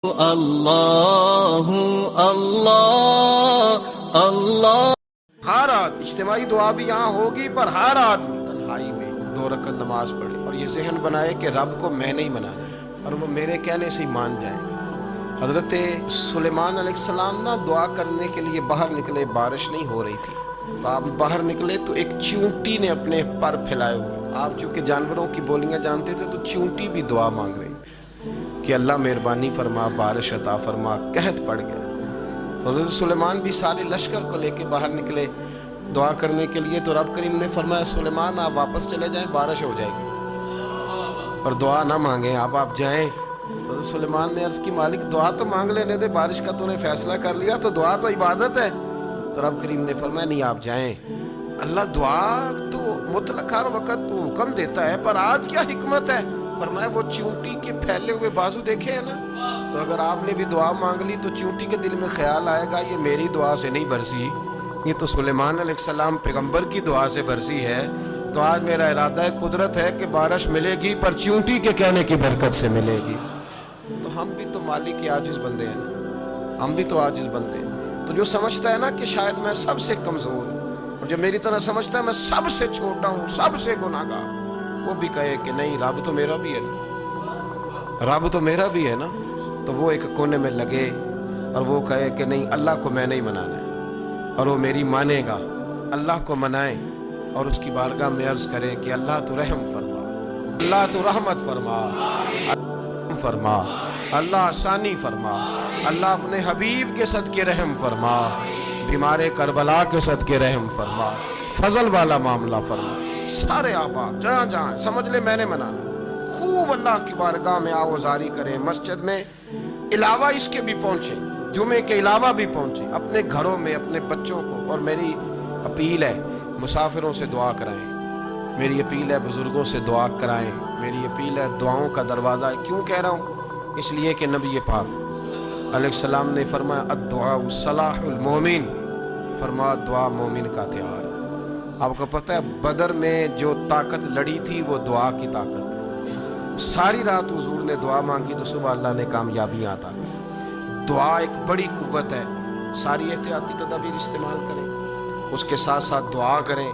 اللہ اللہ اللہ۔ ہر آدمی اجتماعی دعا بھی یہاں ہوگی، پر ہر آدمی تنہائی میں 2 رکعت نماز پڑھے اور یہ ذہن بنائے کہ رب کو میں نہیں منانا اور وہ میرے کہنے سے ہی مان جائے۔ حضرت سلیمان علیہ السلام نا دعا کرنے کے لیے باہر نکلے، بارش نہیں ہو رہی تھی تو آپ باہر نکلے تو ایک چیونٹی نے اپنے پر پھیلائے ہوئے، آپ چونکہ جانوروں کی بولیاں جانتے تھے تو چیونٹی بھی دعا مانگ رہی تھی کہ اللہ مہربانی فرما، بارش عطا فرما۔ قحط پڑ گیا تو حضرت سلیمان بھی سارے لشکر کو لے کے باہر نکلے دعا کرنے کے لیے، تو رب کریم نے فرمایا سلیمان آپ واپس چلے جائیں، بارش ہو جائے گی اور دعا نہ مانگیں، آپ جائیں۔ حضرت سلیمان نے عرض کی مالک دعا تو مانگ لینے دے، بارش کا تو نے فیصلہ کر لیا تو دعا تو عبادت ہے۔ تو رب کریم نے فرمایا نہیں آپ جائیں، اللہ دعا تو مطلق ہر وقت تو حکم دیتا ہے، پر آج کیا حکمت ہے؟ فرمایا وہ چونٹی کے پھیلے ہوئے بازو دیکھے ہیں نا، تو اگر آپ نے بھی دعا مانگ لی تو چونٹی کے دل میں خیال آئے گا یہ میری دعا سے نہیں برسی، یہ تو سلیمان علیہ السلام پیغمبر کی دعا سے برسی ہے، تو آج میرا ارادہ ہے، قدرت ہے کہ بارش ملے گی پر چونٹی کے کہنے کی برکت سے ملے گی۔ تو ہم بھی تو مالک کے عاجز بندے ہیں نا، ہم بھی تو عاجز بندے ہیں، تو جو سمجھتا ہے نا کہ شاید میں سب سے کمزور ہوں اور جو میری طرح سمجھتا ہے میں سب سے چھوٹا ہوں، سب سے گناہگار، وہ بھی کہے کہ نہیں رب تو میرا بھی ہے نا، رب تو میرا بھی ہے نا، تو وہ ایک کونے میں لگے اور وہ کہے کہ نہیں اللہ کو میں نہیں منانا ہے، اور وہ میری مانے گا، اللہ کو منائے اور اس کی بارگاہ میں عرض کرے کہ اللہ تو رحم فرما، اللہ تو رحمت فرما، اللہ آسانی فرما، اللہ اپنے حبیب کے صدقے رحم فرما، بیمار کربلا کے صدقے رحم فرما، فضل والا معاملہ فرما۔ سارے آباد جہاں جہاں سمجھ لے میں نے منانا، خوب اللہ کی بارگاہ میں آوازاری کریں، مسجد میں علاوہ اس کے بھی پہنچیں، جمعے کے علاوہ بھی پہنچیں، اپنے گھروں میں اپنے بچوں کو، اور میری اپیل ہے مسافروں سے دعا کرائیں، میری اپیل ہے بزرگوں سے دعا کرائیں، میری اپیل ہے دعاؤں کا دروازہ ہے۔ کیوں کہہ رہا ہوں؟ اس لیے کہ نبی پاک علیہ السلام نے فرمایا الدعاء صلاح المومن، فرمایا دعا مومن کا ہتھیار ہے۔ آپ کو پتہ ہے بدر میں جو طاقت لڑی تھی وہ دعا کی طاقت ہے، ساری رات حضور نے دعا مانگی تو صبح اللہ نے کامیابیاں عطا کی۔ دعا ایک بڑی قوت ہے، ساری احتیاطی تدابیر استعمال کریں، اس کے ساتھ ساتھ دعا کریں۔